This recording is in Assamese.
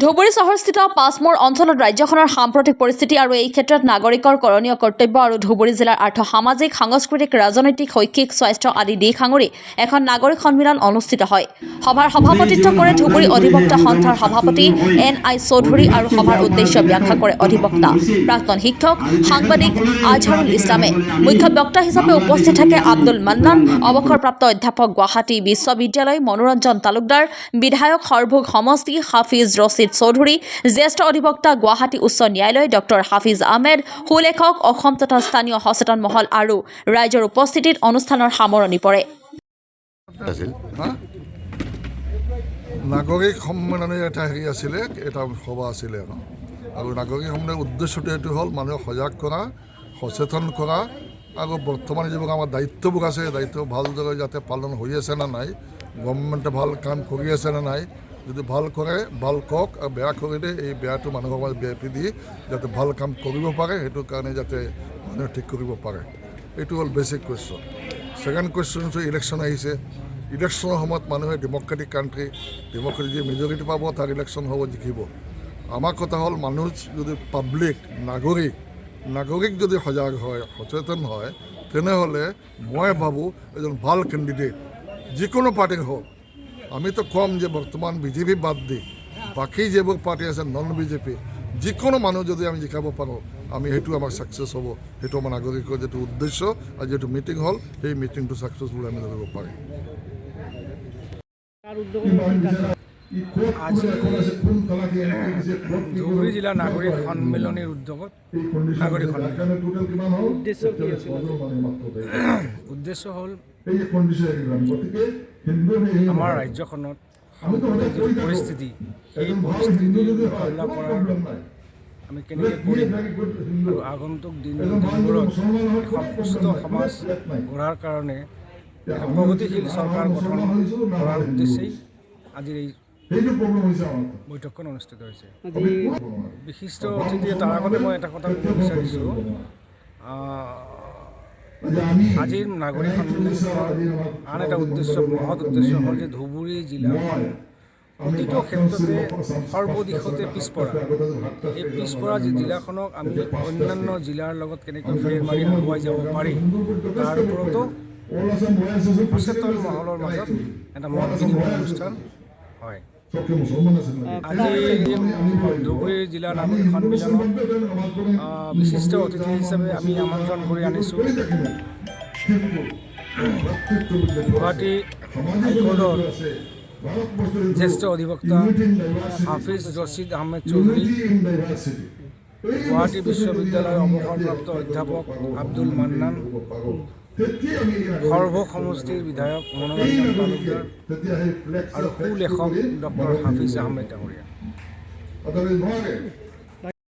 ধুবুৰী চহৰস্থিত পাঁচমোৰ অঞ্চলত ৰাজ্যখনৰ সাম্প্ৰতিক পৰিস্থিতি আৰু এই ক্ষেত্ৰত নাগৰিকৰ কৰণীয় কৰ্তব্য আৰু ধুবুৰী জিলাৰ আৰ্থ সামাজিক সাংস্কৃতিক ৰাজনৈতিক শৈক্ষিক স্বাস্থ্য আদি দিশ সাঙুৰি এখন নাগৰিক সন্মিলন অনুষ্ঠিত হয়। সভাৰ সভাপতিত্ব কৰে ধুবুৰী অধিবক্তা সন্থাৰ সভাপতি NI চৌধুৰী আৰু সভাৰ উদ্দেশ্য ব্যাখ্যা কৰে অধিবক্তা প্ৰাক্তন শিক্ষক সাংবাদিক আজহাৰুল ইছলামে। মুখ্য বক্তা হিচাপে উপস্থিত থাকে আব্দুল মান্নান, অৱসৰপ্ৰাপ্ত অধ্যাপক গুৱাহাটী বিশ্ববিদ্যালয় মনোৰঞ্জন তালুকদাৰ, বিধায়ক সৰভোগ সমষ্টি হাফিজ ৰছিদ চৌধুৰী, জ্যেষ্ঠ অধিবক্তা গুৱাহাটী উচ্চ ন্যায়ালয় ডক্টৰ হাফিজ আহমেদ, সুলেখক অসম তথা স্থানীয় সচেতন মহল আৰু ৰাইজৰ উপস্থিতিত অনুষ্ঠানৰ সামৰণি পৰে। নাগৰিক সন্মিলনীৰ এটা আছিলে, এটা সভা আছিলে আৰু নাগৰিক সন্মিলনৰ উদ্দেশ্যটো এইটো হ'ল মানুহক সজাগ কৰা, সচেতন কৰা আৰু বৰ্তমান যিবোৰ আমাৰ দায়িত্ববোৰ আছে দায়িত্ব ভালদৰে যাতে পালন হৈ আছে নে নাই, গভৰ্ণমেণ্টে ভাল কাম কৰি আছে নে নাই, যদি ভাল কৰে ভাল কওক আৰু বেয়া কৰিলে এই বেয়াটো মানুহৰ মাজত বিয়পি দি যাতে ভাল কাম কৰিব পাৰে সেইটো কাৰণে যাতে মানুহে ঠিক কৰিব পাৰে, এইটো হ'ল বেছিক কুৱেশ্যন। ছেকেণ্ড কুৱেশ্যন হৈছে ইলেকশ্যন আহিছে। ইলেকশ্যনৰ সময়ত মানুহে ডেম'ক্ৰেটিক কাণ্ট্ৰি, ডেম'ক্ৰেটিক যি মেজৰিটি পাব তাক ইলেকশ্যন হ'ব, জিকিব। আমাৰ কথা হ'ল মানুহ যদি পাব্লিক নাগৰিক যদি সজাগ হয়, সচেতন হয়, তেনেহ'লে মই ভাবোঁ এজন ভাল কেণ্ডিডেট যিকোনো পাৰ্টিৰ হওক। আমিতো কম যে বৰ্তমান বিজেপি বাদ দি বাকী যিবোৰ পাৰ্টি আছে নন বিজেপি যিকোনো মানুহ যদি আমি জিকাব পাৰোঁ আমি সেইটো আমাৰ ছাকচেছ হ'ব। সেইটো আমাৰ নাগৰিকৰ যিটো উদ্দেশ্য আৰু যিটো মিটিং হ'ল সেই মিটিংটো ছাকচেছফুল আমি কৰিব পাৰিম। আজি ধুবুৰী জিলা নাগৰিক সন্মিলনীৰ উদ্যোগত নাগৰিক সন্মিলন উদ্দেশ্য হ'ল আমাৰ ৰাজ্যখনত সাম্প্ৰতিক যিটো পৰিস্থিতি সেই পৰিস্থিতি মোকাবিলা কৰাৰ আমি কেনেকৈ কৰিম আৰু আগন্তুক দিনবোৰত এখন সুস্থ সমাজ গঢ়াৰ কাৰণে এটা প্ৰগতিশীল চৰকাৰ গঠন কৰাৰ উদ্দেশ্যেই আজিৰ এই বৈঠকখন অনুষ্ঠিত হৈছে। বিশিষ্ট অতিথি তাৰ আগতে মই এটা কথা ক'ব বিচাৰিছোঁ, আজিৰ নাগৰিক সন্মিলনৰ আন এটা উদ্দেশ্য, মহৎ উদ্দেশ্য হ'ল যে ধুবুৰী জিলাখন প্ৰতিটো ক্ষেত্ৰতে সৰ্বদিশতে পিছপৰা। এই পিছপৰা জিলাখনক আমি অন্যান্য জিলাৰ লগত কেনেকৈ ফেৰ মাৰি আগুৱাই যাব পাৰি তাৰ ওপৰতো সচেতন মহলৰ মাজত এটা মত বিনিময় অনুষ্ঠান হয়। আজি ধুবুৰী জিলা নাগৰিক সন্মিলনত বিশিষ্ট অতিথি হিচাপে আমি আমন্ত্ৰণ কৰি আনিছোঁ গুৱাহাটী হাইকোৰ্টৰ জ্যেষ্ঠ অধিবক্তা হাফিজ ৰছিদ আহমেদ চৌধুৰী, গুৱাহাটী বিশ্ববিদ্যালয়ৰ অৱসৰপ্ৰাপ্ত অধ্যাপক আব্দুল মান্নান, সৰভোগ সমষ্টিৰ বিধায়ক মনোৰঞ্জন তালুকদাৰ আৰু সুলেখক ডক্টৰ হাফিজ আহমেদ ডাঙৰীয়া।